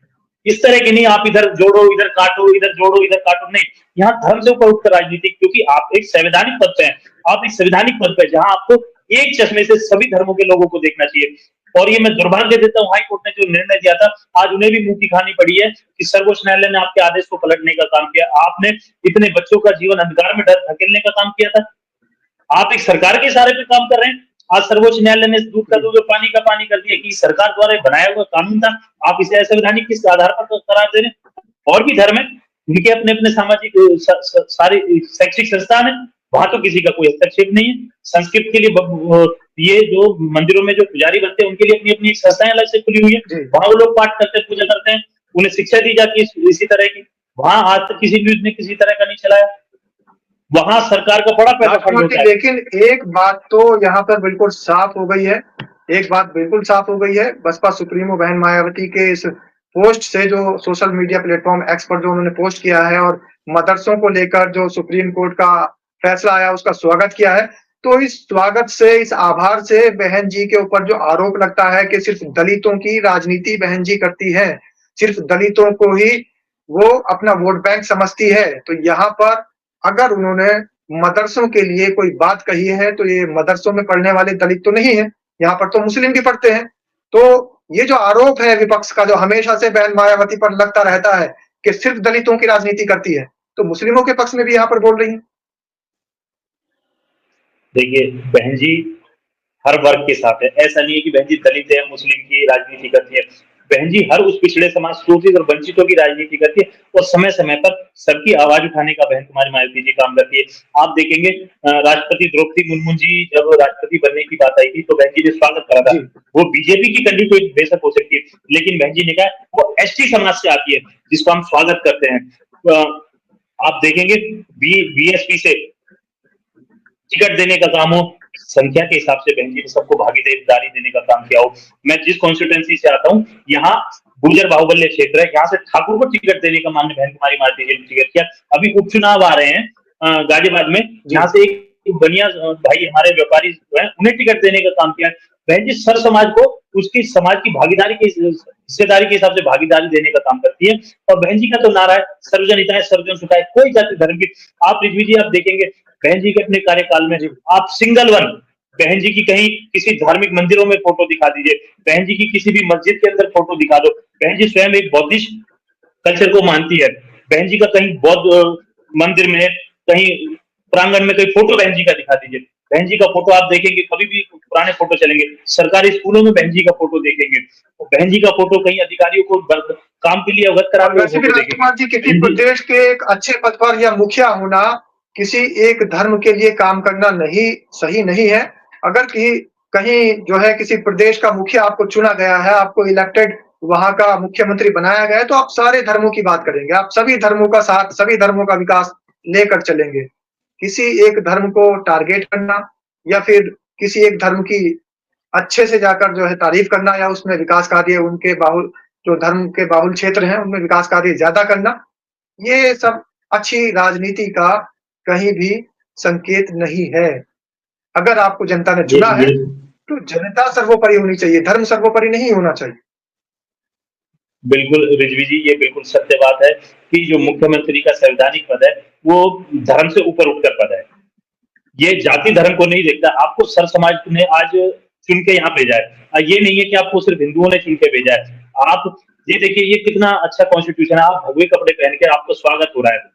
[SPEAKER 1] इस तरह की नहीं आप इधर जोड़ो इधर काटो, इधर जोड़ो इधर काटो, नहीं। यहाँ धर्म से ऊपर उठकर राजनीति, क्योंकि आप एक संवैधानिक पद पे हैं, आप एक संवैधानिक पद पे, जहां आपको एक चश्मे से सभी धर्मों के लोगों को देखना चाहिए। और ये मैं दुर्भाग्य देता हूँ, हाई कोर्ट ने जो निर्णय दिया था, आज उन्हें भी मुंह की खानी पड़ी है कि सर्वोच्च न्यायालय ने आपके आदेश को पलटने का काम किया। आपने इतने बच्चों का जीवन अंधकार में धकेलने का काम किया था। आप एक सरकार के इशारे पे काम कर रहे हैं। आज सर्वोच्च न्यायालय ने दूध का दूध और पानी का पानी कर दिया कि सरकार द्वारा बनाया हुआ कानून था, आप इसे असंवैधानिक किस आधार पर करार दे रहे हैं? और भी धर्म है, उनके अपने अपने सामाजिक सारे शैक्षिक संस्थान है, वहां तो किसी का कोई हस्तक्षेप नहीं है। संस्कृत के लिए ये जो मंदिरों में जो पुजारी बनते हैं उनके लिए अपनी अपनी संस्थाएं अलग से खुली हुई है, वहां वो लोग पाठ करते हैं, पूजा करते हैं, उन्हें शिक्षा दी जाती है इसी तरह की। वहां आज तक किसी न्यूज ने किसी तरह का नहीं चलाया। वहां सरकार का बड़ा पैसा फंड होता है।
[SPEAKER 2] लेकिन एक बात तो यहाँ पर बिल्कुल साफ हो गई है, एक बात बिल्कुल साफ हो गई है, बसपा सुप्रीमो बहन मायावती के इस पोस्ट से, जो सोशल मीडिया प्लेटफॉर्म एक्स पर जो उन्होंने पोस्ट किया है और मदरसों को लेकर जो सुप्रीम कोर्ट का फैसला आया उसका स्वागत किया है, तो इस स्वागत से, इस आभार से बहन जी के ऊपर जो आरोप लगता है कि सिर्फ दलितों की राजनीति बहन जी करती है, सिर्फ दलितों को ही वो अपना वोट बैंक समझती है। तो यहाँ पर अगर उन्होंने मदरसों के लिए कोई बात कही है तो ये मदरसों में पढ़ने वाले दलित तो नहीं है, यहाँ पर तो मुस्लिम भी पढ़ते हैं। तो ये जो आरोप है विपक्ष का, जो हमेशा से बहन मायावती पर लगता रहता है कि सिर्फ दलितों की राजनीति करती है, तो मुस्लिमों के पक्ष में भी यहाँ पर बोल रही है।
[SPEAKER 1] देखिए बहन जी हर वर्ग के साथ है, ऐसा नहीं है कि बहन जी दलित है मुस्लिम की राजनीति करती है। बहन जी हर उस पिछड़े समाज, शोषित और वंचितों की राजनीति करती है और समय समय पर सबकी आवाज उठाने का बहन कुमारी मायावती जी काम करती है। आप देखेंगे राष्ट्रपति द्रौपदी मुर्मू जी जब राष्ट्रपति बनने की बात आई थी तो बहन जी ने स्वागत करा था। वो बीजेपी की कैंडिडेट बेशक हो सकती है, लेकिन बहन जी ने कहा वो एसटी समाज से आती है जिसको हम स्वागत करते हैं। आप देखेंगे बीएसपी से टिकट देने का काम हो, संख्या के हिसाब से बहन जी ने सबको भागीदारी देने का काम किया हो। मैं जिस कॉन्स्टिट्यूएंसी से आता हूँ यहाँ गुर्जर बाहुबल्य क्षेत्र है, यहाँ से ठाकुर को टिकट देने का माननीय बहन कुमारी मायावती जी ने टिकट किया। अभी उपचुनाव आ रहे हैं गाजियाबाद में, यहाँ से एक बनिया भाई हमारे व्यापारी जो है उन्हें टिकट देने का काम किया। बहन जी सर समाज को उसकी समाज की भागीदारी के हिस्सेदारी के हिसाब से भागीदारी देने का काम करती है। और बहन जी का तो नारा है सर्वजन हिताय सर्वजन सुखाय, कोई जाति धर्म की। आप रिजवी जी आप देखेंगे बहन जी के अपने कार्यकाल में आप सिंगल वन बहन जी की कहीं किसी धार्मिक मंदिरों में फोटो दिखा दीजिए, बहन जी की किसी भी मस्जिद के अंदर फोटो दिखा दो। बहन जी स्वयं एक बौद्धिस्ट कल्चर को मानती है। बहन जी का कहीं बौद्ध मंदिर में कहीं प्रांगण में कहीं फोटो बहन जी का दिखा दीजिए। बहन जी का फोटो आप देखेंगे, कभी भी पुराने फोटो चलेंगे, सरकारी स्कूलों में बहन जी का फोटो देखेंगे, तो बहन जी का फोटो कहीं अधिकारियों को काम के लिए अवगत कराते
[SPEAKER 2] वैसे भी
[SPEAKER 1] हुए
[SPEAKER 2] राजकुमार जी, किसी
[SPEAKER 1] देखेंगे।
[SPEAKER 2] प्रदेश के एक अच्छे पद पर या मुखिया होना किसी एक धर्म के लिए काम करना नहीं सही नहीं है। अगर कहीं जो है किसी प्रदेश का मुखिया आपको चुना गया है, आपको इलेक्टेड वहां का मुख्यमंत्री बनाया गया है, तो आप सारे धर्मों की बात करेंगे, आप सभी धर्मों का साथ, सभी धर्मों का विकास लेकर चलेंगे। किसी एक धर्म को टारगेट करना या फिर किसी एक धर्म की अच्छे से जाकर जो है तारीफ करना या उसमें विकास कार्य उनके बाहुल जो धर्म के बाहुल क्षेत्र हैं उनमें विकास कार्य ज्यादा करना, ये सब अच्छी राजनीति का कहीं भी संकेत नहीं है। अगर आपको जनता ने चुना है तो जनता सर्वोपरि होनी चाहिए, धर्म सर्वोपरि नहीं होना चाहिए।
[SPEAKER 1] बिल्कुल रिजवी जी, ये बिल्कुल सत्य बात है कि जो मुख्यमंत्री का संवैधानिक पद है वो धर्म से ऊपर उठकर पद है। ये जाति धर्म को नहीं देखता, आपको सर समाज ने आज चुन के यहाँ भेजा है। ये नहीं है कि आपको सिर्फ हिंदुओं ने चुन के भेजा है। आप ये देखिए ये कितना अच्छा कॉन्स्टिट्यूशन है, आप भगवे कपड़े पहन के आपको स्वागत हो रहा है।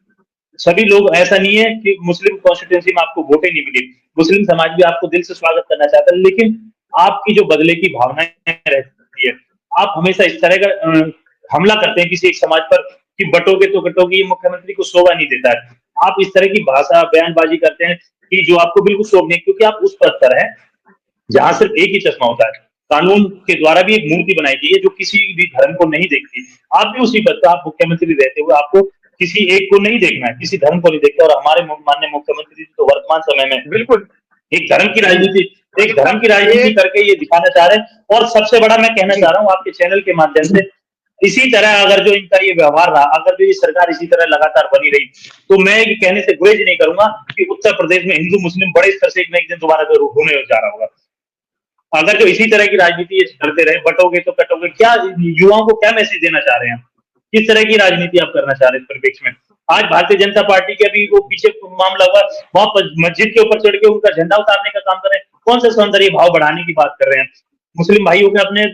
[SPEAKER 1] सभी लोग, ऐसा नहीं है कि मुस्लिम कॉन्स्टिट्यूंसी में आपको वोटें नहीं मिली, मुस्लिम समाज भी आपको दिल से स्वागत करना चाहता है, लेकिन आपकी जो बदले की भावनाएं रहती है, आप हमेशा इस तरह का हमला करते हैं किसी एक समाज पर कि बटोगे तो कटोगे, ये मुख्यमंत्री को शोभा नहीं देता है। आप इस तरह की भाषा बयानबाजी करते हैं कि जो आपको बिल्कुल शोभ नहीं, क्योंकि आप उस पद पर है जहां सिर्फ एक ही चश्मा होता है। कानून के द्वारा भी एक मूर्ति बनाई गई है जो किसी भी धर्म को नहीं देखती। आप भी उसी पद पर, आप मुख्यमंत्री रहते हुए आपको किसी एक को नहीं देखना है, किसी धर्म को नहीं देखता। और हमारे माननीय मुख्यमंत्री तो वर्तमान समय में
[SPEAKER 2] बिल्कुल
[SPEAKER 1] एक धर्म की राजनीति करके ये दिखाना चाह रहे हैं। और सबसे बड़ा मैं कहना चाह रहा हूँ आपके चैनल के माध्यम से, इसी तरह अगर जो इनका ये व्यवहार रहा, अगर जो ये सरकार इसी तरह लगातार बनी रही, तो मैं ये कहने से गुरेज नहीं करूंगा कि उत्तर प्रदेश में हिंदू मुस्लिम बड़े स्तर से एक न एक दिन दोबारा होने जा रहा होगा। अगर जो इसी तरह की राजनीति करते रहे, बटोगे तो कटोगे, क्या युवाओं को क्या मैसेज देना चाह रहे हैं? किस तरह की राजनीति आप करना चाह रहे हैं इस परिप्रेक्ष्य में? आज भारतीय जनता पार्टी के अभी वो पीछे मामला हुआ, वहां मस्जिद के ऊपर चढ़ के उनका झंडा उतारने का काम कर रहे हैं। कौन सा सौंदर्य भाव बढ़ाने की बात कर रहे हैं? मुस्लिम भाइयों के अपने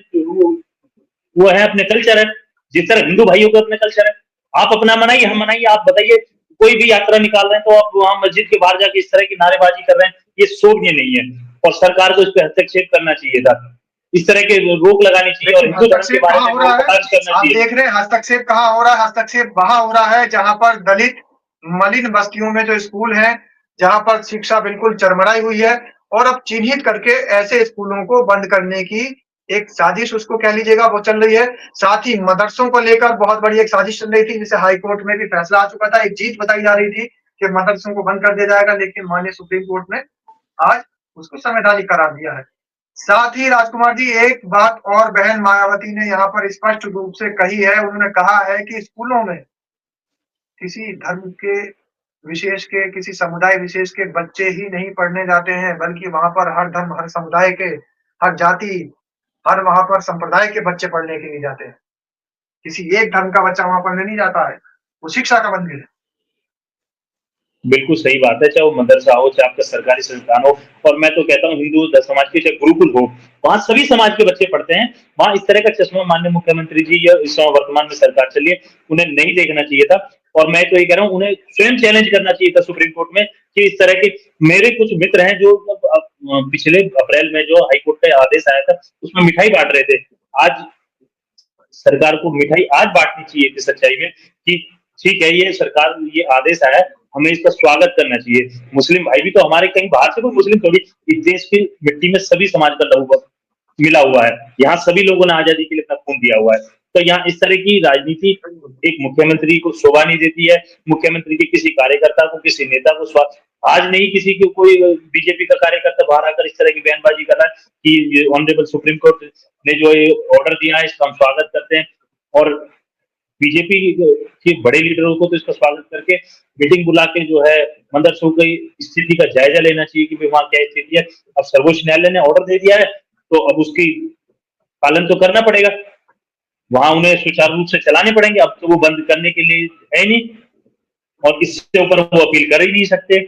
[SPEAKER 1] वो है, अपने कल्चर है, जिस तरह हिंदू भाइयों के अपने कल्चर है। आप अपना मनाइए, हम मनाइए। आप बताइए कोई भी यात्रा निकाल रहे हैं तो आप वहां मस्जिद के बाहर जाके इस तरह की नारेबाजी कर रहे हैं, ये शोभनीय नहीं है और सरकार को इस पर हस्तक्षेप करना चाहिए था। इस तरह के रोक लगानी चाहिए और हिंदू धर्म के बारे में करना
[SPEAKER 2] आप
[SPEAKER 1] चाहिए।
[SPEAKER 2] देख रहे हैं हस्तक्षेप कहाँ हो रहा है? हस्तक्षेप वहां हो रहा है जहां पर दलित मलिन बस्तियों में जो स्कूल है, जहां पर शिक्षा बिल्कुल चरमराई हुई है, और अब चिन्हित करके ऐसे स्कूलों को बंद करने की एक साजिश उसको कह लीजिएगा वो चल रही है। साथ ही मदरसों को लेकर बहुत बड़ी एक साजिश चल रही थी, जिसे हाई कोर्ट में भी फैसला आ चुका था। एक जीत बताई जा रही थी कि मदरसों को बंद कर दिया जाएगा, लेकिन माननीय सुप्रीम कोर्ट ने आज उसको संवैधानिक करार दिया है। साथ ही राजकुमार जी एक बात और बहन मायावती ने यहाँ पर स्पष्ट रूप से कही है। उन्होंने कहा है कि स्कूलों में किसी धर्म के विशेष के, किसी समुदाय विशेष के बच्चे ही नहीं पढ़ने जाते हैं, बल्कि वहां पर हर धर्म, हर समुदाय के, हर जाति, हर वहां पर संप्रदाय के बच्चे पढ़ने के लिए जाते हैं। किसी एक धर्म का बच्चा वहां पढ़ने नहीं जाता है, वो शिक्षा का मंदिर है।
[SPEAKER 1] बिल्कुल सही बात है, चाहे वो मदरसा हो, चाहे आपका सरकारी संस्थान हो। और मैं तो कहता हूँ हिंदू समाज के चाहे गुरुकुल हो, वहाँ सभी समाज के बच्चे पढ़ते हैं। वहाँ इस तरह का चश्मा माननीय मुख्यमंत्री जी या इस समय वर्तमान में सरकार चली है, उन्हें नहीं देखना चाहिए था। और मैं तो ये कह रहा हूँ उन्हें स्वयं चैलेंज करना चाहिए था सुप्रीम कोर्ट में कि इस तरह के मेरे कुछ मित्र हैं जो पिछले अप्रैल में जो हाईकोर्ट का आदेश आया था उसमें मिठाई बांट रहे थे। आज सरकार को मिठाई आज बांटनी चाहिए थी सच्चाई में कि ठीक है ये सरकार ये आदेश आया है, हमें इसका स्वागत करना चाहिए। मुस्लिम भाई भी तो हमारे कहीं बाहर से कोई मुस्लिम थोड़ी, इस देश की मिट्टी में सभी समाज का लहू मिला हुआ है। यहाँ सभी लोगों ने आजादी के लिए अपना खून दिया हुआ है। तो यहाँ इस तरह की राजनीति एक मुख्यमंत्री को शोभा नहीं देती है। मुख्यमंत्री के किसी कार्यकर्ता को, किसी नेता को आज नहीं किसी को कोई बीजेपी का कार्यकर्ता बाहर आकर इस तरह की बयानबाजी कर रहा है कि ऑनरेबल सुप्रीम कोर्ट ने जो ये ऑर्डर दिया है इसका हम स्वागत करते हैं। और बीजेपी के बड़े लीडरों को तो इसका स्वागत करके मीटिंग बुला के जो है मदरसों की स्थिति का जायजा लेना चाहिए कि वहाँ क्या स्थिति है। अब सर्वोच्च न्यायालय ने ऑर्डर दे दिया है तो अब उसकी पालन तो करना पड़ेगा, वहां उन्हें सुचारू रूप से चलाने पड़ेंगे। अब तो वो बंद करने के लिए है नहीं और इससे ऊपर वो अपील कर ही नहीं सकते।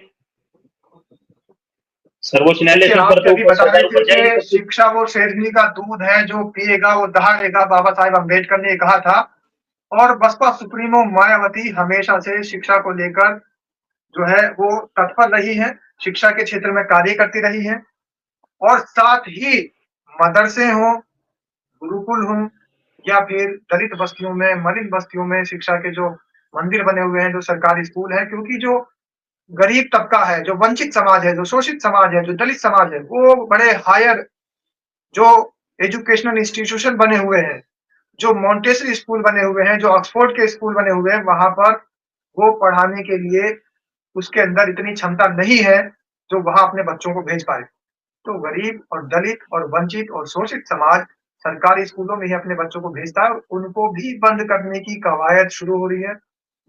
[SPEAKER 1] सर्वोच्च न्यायालय से ऊपर तो
[SPEAKER 2] बता रहे थे कि शिक्षा वो शेरनी का दूध है, जो पिएगा वो दहाड़ेगा, बाबा साहेब अम्बेडकर ने कहा था। और बसपा सुप्रीमो मायावती हमेशा से शिक्षा को लेकर जो है वो तत्पर रही है, शिक्षा के क्षेत्र में कार्य करती रही है। और साथ ही मदरसे हों, गुरुकुल हों या फिर दलित बस्तियों में, मलिन बस्तियों में शिक्षा के जो मंदिर बने हुए हैं, जो सरकारी स्कूल हैं, क्योंकि जो गरीब तबका है, जो वंचित समाज है, जो शोषित समाज है, जो दलित समाज है, वो बड़े हायर जो एजुकेशनल इंस्टीट्यूशन बने हुए हैं, जो मॉन्टेसरी स्कूल बने हुए हैं, जो ऑक्सफोर्ड के स्कूल बने हुए हैं, वहां पर वो पढ़ाने के लिए उसके अंदर इतनी क्षमता नहीं है जो वहां अपने बच्चों को भेज पाए। तो गरीब और दलित और वंचित और शोषित समाज सरकारी स्कूलों में ही अपने बच्चों को भेजता है, उनको भी बंद करने की कवायद शुरू हो रही है।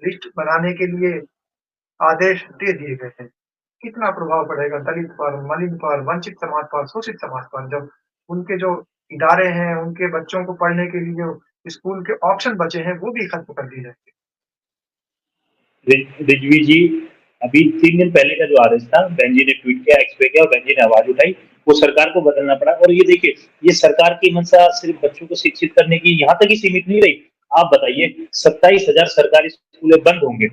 [SPEAKER 2] लिस्ट बनाने के लिए आदेश दे दिए गए हैं। कितना प्रभाव पड़ेगा दलित पर, मलिन पर, वंचित समाज पर, शोषित समाज पर, जब उनके जो इदारे हैं, उनके बच्चों को पढ़ने के लिए जो स्कूल के ऑप्शन बचे हैं, वो भी खत्म कर दिए जाएंगे।
[SPEAKER 1] रिजवी जी, अभी 3 दिन पहले का जो आदेश था, बहन जी ने ट्वीट किया, एक्स पे किया और बहन जी ने आवाज उठाई, वो सरकार को बदलना पड़ा। और ये देखिए, ये सरकार की मंशा सिर्फ बच्चों को शिक्षित करने की यहाँ तक ही सीमित नहीं रही। आप बताइए 27,000 सरकारी स्कूलें बंद होंगे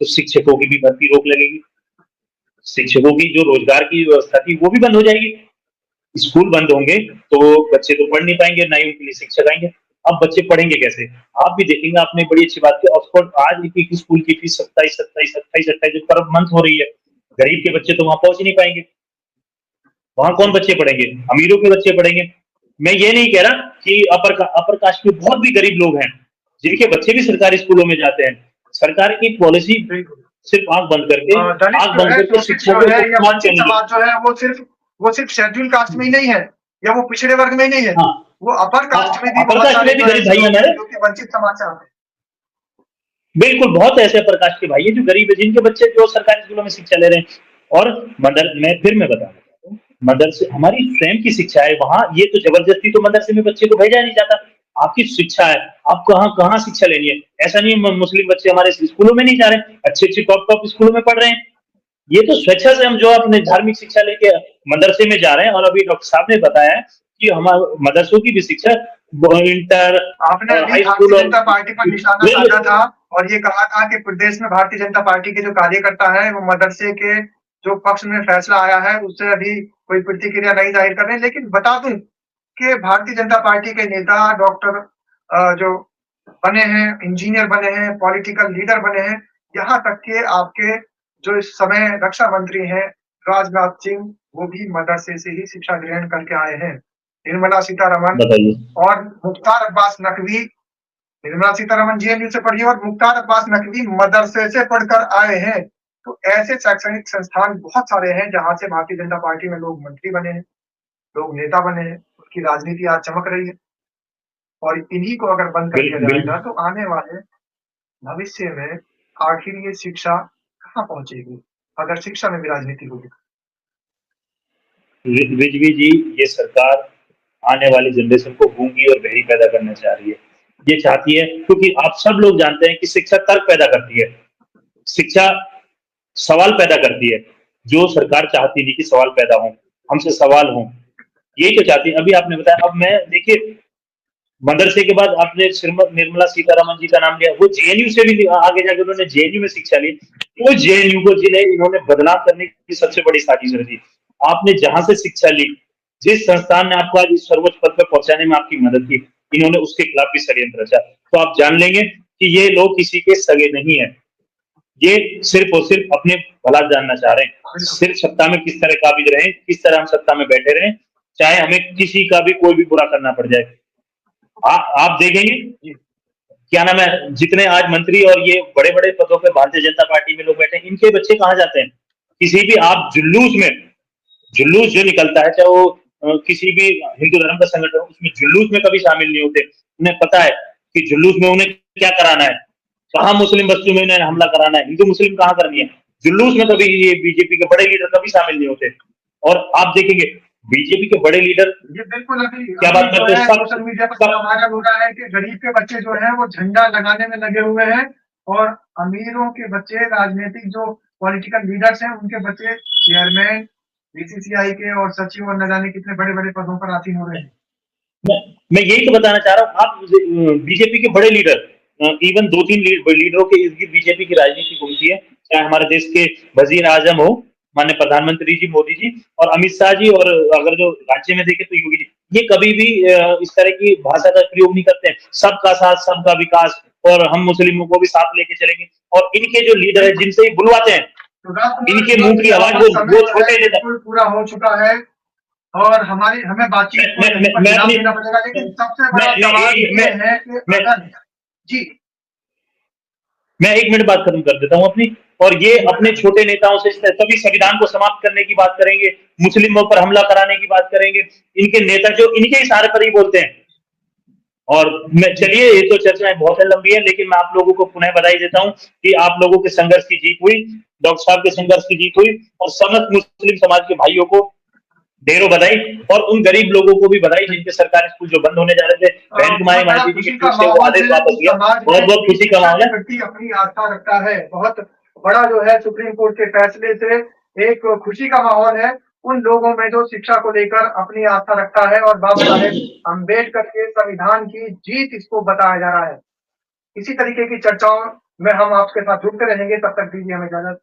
[SPEAKER 1] तो शिक्षकों की भी भर्ती रोक लगेगी, शिक्षकों की जो रोजगार की व्यवस्था थी वो भी बंद हो जाएगी। स्कूल बंद होंगे तो बच्चे तो पढ़ नहीं पाएंगे, ना ही उनके लिए शिक्षक आएंगे। अब बच्चे पढ़ेंगे कैसे? आप भी देखेंगे, आपने बड़ी अच्छी बात की, ऑक्सफोर्ड आज एक स्कूल की फीस 27 पर मंथ हो रही है। गरीब के बच्चे तो वहां पहुंच ही नहीं पाएंगे। वहां कौन बच्चे पढ़ेंगे? अमीरों के बच्चे पढ़ेंगे। मैं ये नहीं कह रहा कि अपर कास्ट में बहुत भी गरीब लोग हैं जिनके बच्चे भी सरकारी स्कूलों में जाते हैं। सरकार की पॉलिसी सिर्फ आंख बंद करके शिक्षकों
[SPEAKER 2] जो है वो सिर्फ शेड्यूल कास्ट में ही नहीं है या वो पिछड़े वर्ग में ही नहीं है, वो अपर कास्ट में भी बहुत सारे
[SPEAKER 1] गरीब भाई हमारे
[SPEAKER 2] जो कि वंचित समाज से आते हैं।
[SPEAKER 1] बिल्कुल, बहुत ऐसे अपर कास्ट के भाई हैं जो गरीब है, जिनके बच्चे जो सरकारी स्कूलों में शिक्षा ले रहे हैं। और मैं बताना चाहता हूँ, मदरसे हमारी स्वयं की शिक्षा है, वहां ये तो जबरदस्ती तो मदरसे में बच्चे को भेजा नहीं जाता। आपकी शिक्षा है, आप कहाँ शिक्षा लेनी है। ऐसा नहीं है मुस्लिम बच्चे हमारे स्कूलों में नहीं जा रहे, अच्छे टॉप स्कूलों में पढ़ रहे हैं। ये तो स्वेच्छा से हम जो अपने धार्मिक शिक्षा लेके मदरसे में जा रहे हैं। और अभी डॉक्टर साहब ने बताया है कि हमारे मदरसों की भी शिक्षा इंटर
[SPEAKER 2] आपने भारतीय जनता पार्टी पर निशाना साधा था और ये कहा था कि प्रदेश में भारतीय जनता पार्टी के जो कार्यकर्ता है वो मदरसे के जो पक्ष में फैसला आया है उससे अभी कोई प्रतिक्रिया नहीं जाहिर कर रहे हैं। लेकिन बता दूं कि भारतीय जनता पार्टी के नेता डॉक्टर जो बने हैं, इंजीनियर बने हैं, पॉलिटिकल लीडर बने हैं, यहाँ तक के आपके जो इस समय रक्षा मंत्री हैं राजनाथ सिंह, वो भी मदरसे से ही शिक्षा ग्रहण करके आए हैं। निर्मला सीतारमण और मुख्तार अब्बास नकवी, निर्मला सीतारमण जेएनयू से पढ़ी और मुख्तार अब्बास नकवी मदरसे से पढ़कर आए हैं। तो ऐसे शैक्षणिक संस्थान बहुत सारे हैं जहां से भारतीय जनता पार्टी में लोग मंत्री बने हैं, लोग नेता बने हैं, उनकी राजनीति आज चमक रही है। और इन्हीं को अगर बंद कर दिया जाएगा तो आने वाले भविष्य में आखिर ये शिक्षा कहाँ पहुंचेगी अगर शिक्षा में भी राजनीति होगी।
[SPEAKER 1] रिजवी जी, ये सरकार आने वाली जनरेशन को गूंगी और बहरी पैदा करना चाह रही है। ये चाहती है, क्योंकि आप सब लोग जानते हैं कि शिक्षा तर्क पैदा करती है, शिक्षा सवाल पैदा करती है। जो सरकार चाहती नहीं कि सवाल पैदा हो, हमसे सवाल हो, यही तो चाहती है। अभी आपने बताया, अब मैं देखिए मदरसे के बाद आपने निर्मला सीतारमन जी का नाम लिया, वो जेएनयू से भी आगे जाके उन्होंने जेएनयू में शिक्षा ली। वो जेएनयू को जिन्हें इन्होंने बदनाम करने की सबसे बड़ी साजिश रची। आपने जहां से शिक्षा ली, जिस संस्थान ने आपको आज इस सर्वोच्च पद पर पहुंचाने में आपकी मदद की, इन्होंने उसके खिलाफ भी षड्यंत्र रचा। तो आप जान लेंगे कि ये लोग किसी के सगे नहीं है, ये सिर्फ और सिर्फ अपने भला जानना चाह रहे हैं। सिर्फ सत्ता में किस तरह काबिज रहे, किस तरह हम सत्ता में बैठे रहे, चाहे हमें किसी का भी कोई भी बुरा करना पड़ जाए। आप देखेंगे क्या नाम है, जितने आज मंत्री और ये बड़े बड़े पदों पे भारतीय जनता पार्टी में लोग बैठे हैं, इनके बच्चे कहाँ जाते हैं? किसी भी आप जुलूस जो निकलता है, चाहे वो किसी भी हिंदू धर्म का संगठन हो, उसमें जुलूस में कभी शामिल नहीं होते। उन्हें पता है कि जुलूस में उन्हें क्या कराना है, कहाँ मुस्लिम बस्तियों में उन्हें हमला कराना है, हिंदू मुस्लिम कहाँ करनी है। जुलूस में कभी ये बीजेपी के बड़े लीडर कभी शामिल नहीं होते। और आप देखेंगे बीजेपी के बड़े लीडर
[SPEAKER 2] ये बिल्कुल अभी
[SPEAKER 1] क्या बात करते हैं,
[SPEAKER 2] सोशल मीडिया पर वायरल हो रहा है कि गरीब के बच्चे जो हैं वो झंडा लगाने में लगे हुए हैं और अमीरों के बच्चे, राजनीतिक जो पॉलिटिकल लीडर्स हैं, उनके बच्चे चेयरमैन, बीसीसीआई के और सचिव और न जाने कितने बड़े बड़े पदों पर आसीन हो रहे हैं।
[SPEAKER 1] मैं यही तो बताना चाह रहा हूँ। आप बीजेपी के बड़े लीडर, इवन 2-3 लीडरों के इर्द गिर्द बीजेपी की राजनीति घूमती है, चाहे हमारे देश के वजीर आजम हो, माननीय प्रधानमंत्री जी मोदी जी, और अमित शाह जी, और अगर जो राज्य में देखें तो योगी जी, ये कभी भी इस तरह की भाषा का प्रयोग नहीं करते हैं। सबका साथ, सबका विकास, और हम मुस्लिमों को भी साथ लेके चलेंगे। और इनके जो लीडर है जिनसे ये बुलवाते हैं, इनके मुंह की आवाज वो छोटे नेता।
[SPEAKER 2] पूरा हो चुका है और हमें बातचीत को देना पड़ेगा, लेकिन सबसे बड़ा सवाल ये है कि अगर जी
[SPEAKER 1] मैं 1 मिनट बात खत्म कर देता हूं अपनी। और ये अपने छोटे नेताओं से तभी संविधान को समाप्त करने की बात करेंगे, मुस्लिमों पर हमला कराने की बात करेंगे। इनके नेता जो इनके इशारे पर ही बोलते हैं। और मैं चलिए, ये तो चर्चाएं बहुत लंबी है, लेकिन मैं आप लोगों को पुनः बधाई देता हूं कि आप लोगों के संघर्ष की जीत हुई, डॉक्टर साहब के संघर्ष की जीत हुई, और समस्त मुस्लिम समाज के भाइयों को ढेरों बधाई, और उन गरीब लोगों को भी बधाई जिनके सरकारी स्कूल जो बंद होने जा रहे थे, बहन कुमारी माइती जी के ट्वीट से वो आदेश वापस लिया। बहुत बहुत खुशी का मामला है।
[SPEAKER 2] अपनी आस्था रखता है, बहुत बड़ा जो है सुप्रीम कोर्ट के फैसले से एक खुशी का माहौल है उन लोगों में जो शिक्षा को लेकर अपनी आस्था रखता है, और बाबा साहेब अम्बेडकर के संविधान की जीत इसको बताया जा रहा है। इसी तरीके की चर्चाओं में हम आपके साथ जुड़ते रहेंगे, तब तक दीजिए हमें इजाजत।